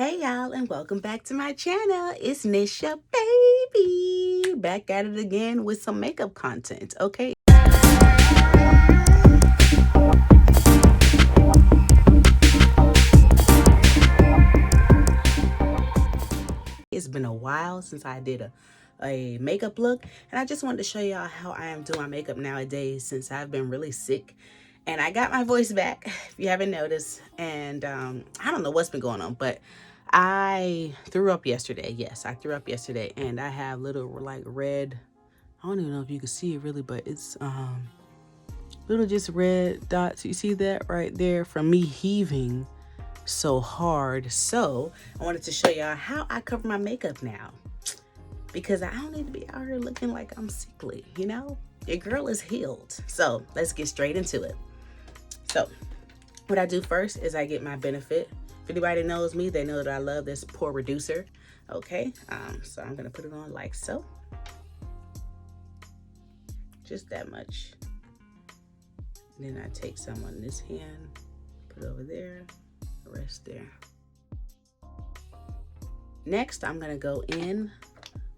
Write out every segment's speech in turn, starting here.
Hey y'all, and welcome back to my channel. It's Nisha Babii, back at it again with some makeup content. Okay, it's been a while since I did a makeup look, and I just wanted to show y'all how I am doing my makeup nowadays since I've been really sick. And I got my voice back, if you haven't noticed. And I don't know what's been going on, but I threw up yesterday. Yes, I threw up yesterday, and I have little like red, I don't even know if you can see it really, but it's little just red dots. You see that right there from me heaving so hard. So I wanted to show y'all how I cover my makeup now, because I don't need to be out here looking like I'm sickly, you know? Your girl is healed. So let's get straight into it. So what I do first is I get my Benefit. If anybody knows me, they know that I love this pore reducer. Okay, so I'm gonna put it on like so. Just that much. And then I take some on this hand, put it over there, the rest there. Next, I'm gonna go in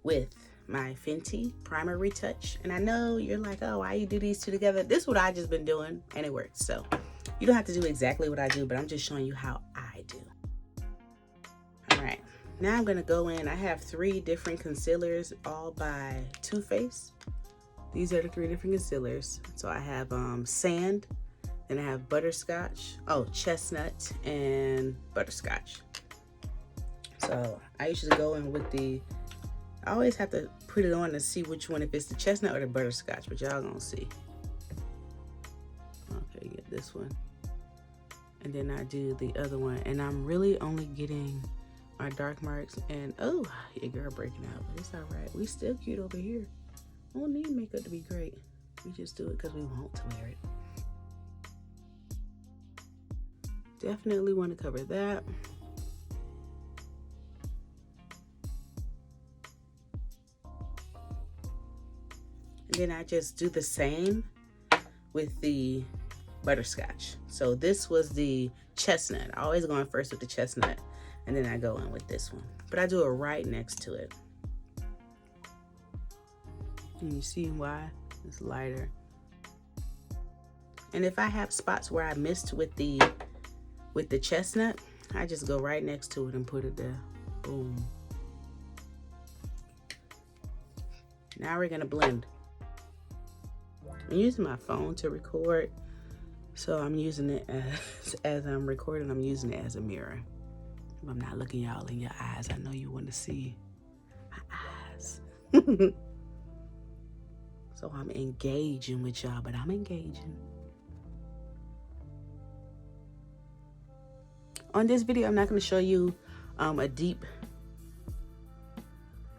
with my Fenty Primer Retouch. And I know you're like, oh, why you do these two together? This is what I just been doing and it works. So you don't have to do exactly what I do, but I'm just showing you how I do. All right, now I'm gonna go in. I have 3 different concealers, all by Too Faced. These are the 3 different concealers. So I have Sand, then I have Butterscotch, Chestnut, and Butterscotch. So I usually go in with I always have to put it on to see which one, if it's the Chestnut or the Butterscotch, but y'all gonna see. Okay, get this one. And then I do the other one. And I'm really only getting my dark marks. And oh, your girl breaking out, but it's all right. We still cute over here. We don't need makeup to be great. We just do it because we want to wear it. Definitely want to cover that. And then I just do the same with the Butterscotch. So this was the Chestnut. I always go in first with the Chestnut, and then I go in with this one. But I do it right next to it. And you see why it's lighter. And if I have spots where I missed with the Chestnut, I just go right next to it and put it there. Boom. Now we're gonna blend. I'm using my phone to record, so I'm using it as I'm recording. I'm using it as a mirror. I'm not looking y'all in your eyes. I know you want to see my eyes. So I'm engaging with y'all, but I'm engaging. On this video, I'm not going to show you a deep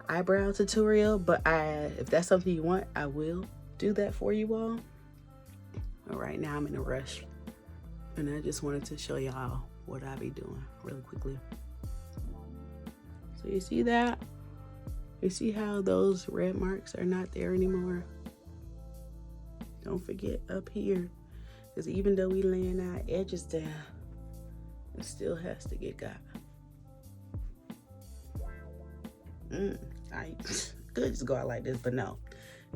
eyebrow tutorial, but if that's something you want, I will do that for you all. But right now I'm in a rush, and I just wanted to show y'all what I be doing really quickly. So you see that? You see how those red marks are not there anymore? Don't forget up here, because even though we laying our edges down, it still has to get got. I could just go out like this, but no.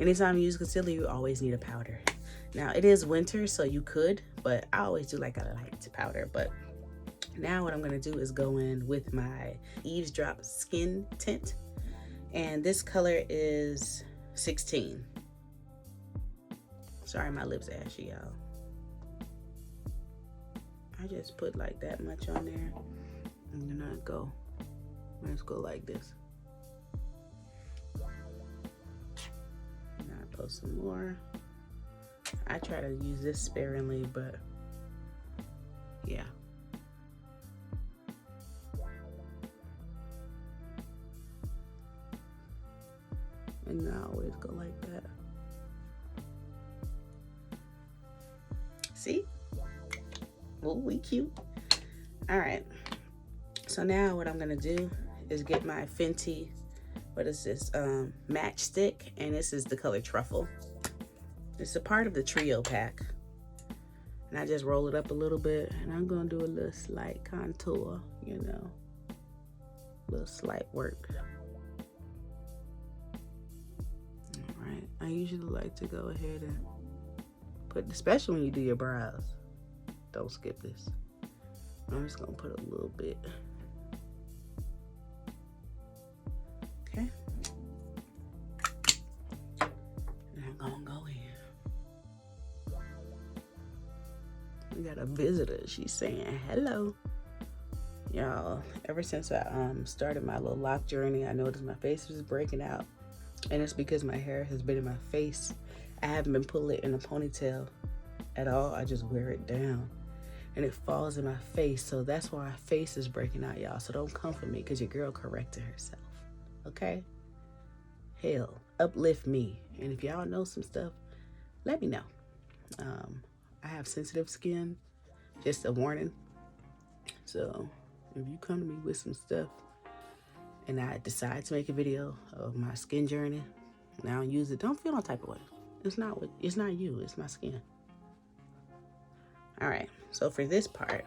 Anytime you use concealer, you always need a powder. Now it is winter, so you could, but I always do like a light powder. But now what I'm gonna do is go in with my Eavesdrop Skin Tint, and this color is 16. Sorry, my lips ashy, y'all. I just put like that much on there, and then let's go like this. And I put some more. I try to use this sparingly, but yeah. And I always go like that. See? Oh, we cute. All right. So now what I'm gonna do is get my Fenty, what is this? Matchstick, and this is the color Truffle. It's a part of the trio pack. And I just roll it up a little bit, and I'm gonna do a little slight contour, you know. little slight work. All right, I usually like to go ahead and put, especially when you do your brows, don't skip this. I'm just gonna put a little bit. Okay. And I'm gonna go in. We got a visitor. She's saying hello. Y'all, ever since I started my little lock journey, I noticed my face was breaking out. And it's because my hair has been in my face. I haven't been pulling it in a ponytail at all. I just wear it down. And it falls in my face. So that's why my face is breaking out, y'all. So don't come for me because your girl corrected herself. Okay? Hell, uplift me. And if y'all know some stuff, let me know. I have sensitive skin. Just a warning. So if you come to me with some stuff and I decide to make a video of my skin journey and I don't use it, don't feel no type of way. It's not you, it's my skin. All right, so for this part,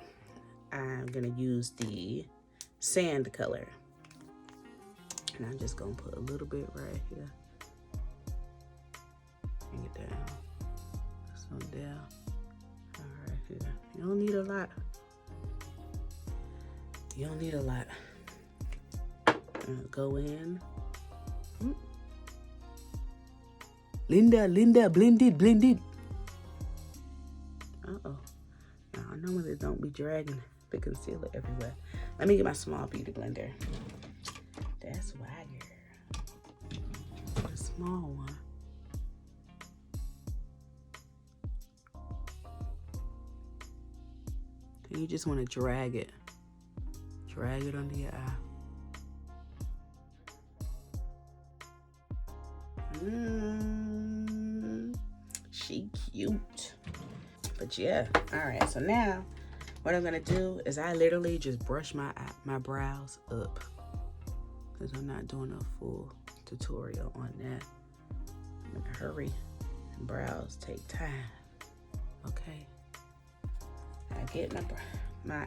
I'm gonna use the sand color. And I'm just gonna put a little bit right here. Bring it down. This one down. All right here. You don't need a lot. You don't need a lot. Go in. Linda, blend it. Uh-oh. Now, I normally don't be dragging the concealer everywhere. Let me get my small beauty blender. That's swagger. The small one. And you just want to drag it. Drag it under your eye. She cute. But yeah, all right. So now what I'm gonna do is I literally just brush my brows up because I'm not doing a full tutorial on that. I'm gonna hurry. Brows take time. Okay. I get my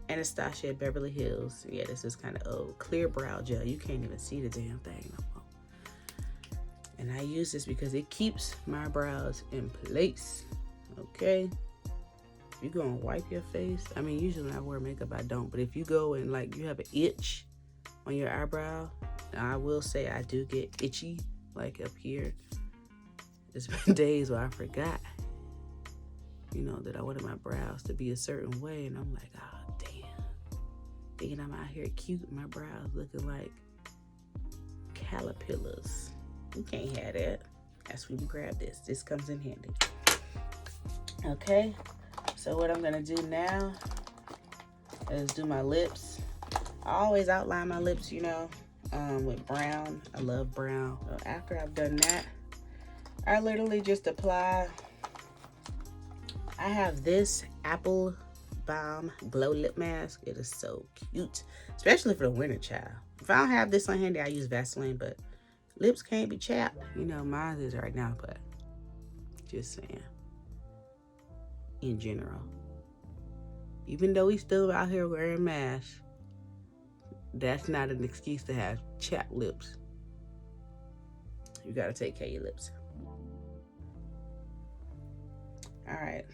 Anastasia Beverly Hills. Yeah, this is kind of old. Clear brow gel. You can't even see the damn thing no more. And I use this because it keeps my brows in place. Okay. If you go and wipe your face, I mean, usually when I wear makeup, I don't. But if you go and like you have an itch on your eyebrow, I will say I do get itchy, like up here. There's been days where I forgot, you know, that I wanted my brows to be a certain way. And I'm like, oh, damn. Thinking I'm out here cute, my brows looking like caterpillars. You can't have that. That's when you grab this. This comes in handy. Okay, so what I'm gonna do now is do my lips. I always outline my lips, you know, with brown. I love brown. So after I've done that, I literally just apply. I have this Apple Balm Glow Lip Mask. It is so cute, especially for the winter, child. If I don't have this on handy, I use Vaseline, but lips can't be chapped. You know, mine is right now, but just saying. In general, even though we still out here wearing masks, that's not an excuse to have chapped lips. You gotta take care of your lips. All right,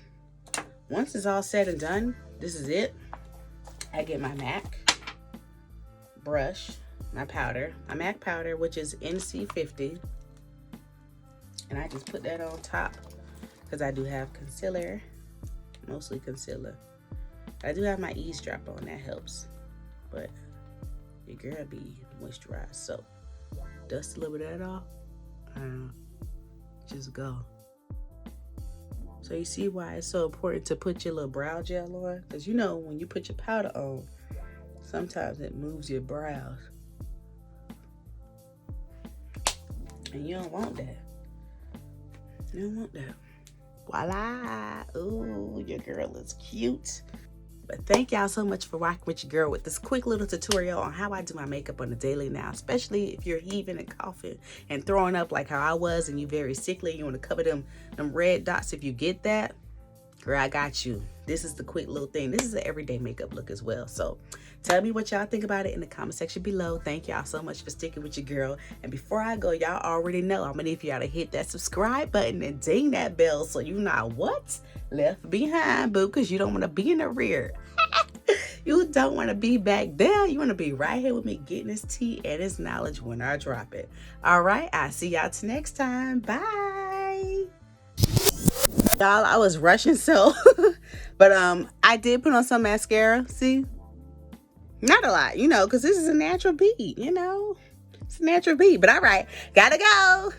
once it's all said and done, this is it. I get my MAC brush, my powder, my MAC powder, which is NC50, and I just put that on top because I do have concealer. Mostly concealer. I do have my eavesdrop on, that helps. But your girl be moisturized. So dust a little bit of that off. Just go. So you see why it's so important to put your little brow gel on? Because you know when you put your powder on, sometimes it moves your brows. And you don't want that. You don't want that. Voila. Ooh, your girl is cute. But thank y'all so much for rocking with your girl with this quick little tutorial on how I do my makeup on the daily now, especially if you're heaving and coughing and throwing up like how I was and you're very sickly and you want to cover them red dots if you get that. Girl, I got you. This is the quick little thing. This is an everyday makeup look as well. So tell me what y'all think about it in the comment section below. Thank y'all so much for sticking with your girl. And before I go, y'all already know I'm gonna need for y'all to hit that subscribe button and ding that bell so you not what's left behind, boo, because you don't want to be in the rear. You don't want to be back there. You want to be right here with me getting this tea and this knowledge when I drop it. All right, I'll see y'all till next time. Bye. Y'all, I was rushing so but I did put on some mascara. See, not a lot, you know, because this is a natural beat, you know, it's a natural beat. But all right, gotta go.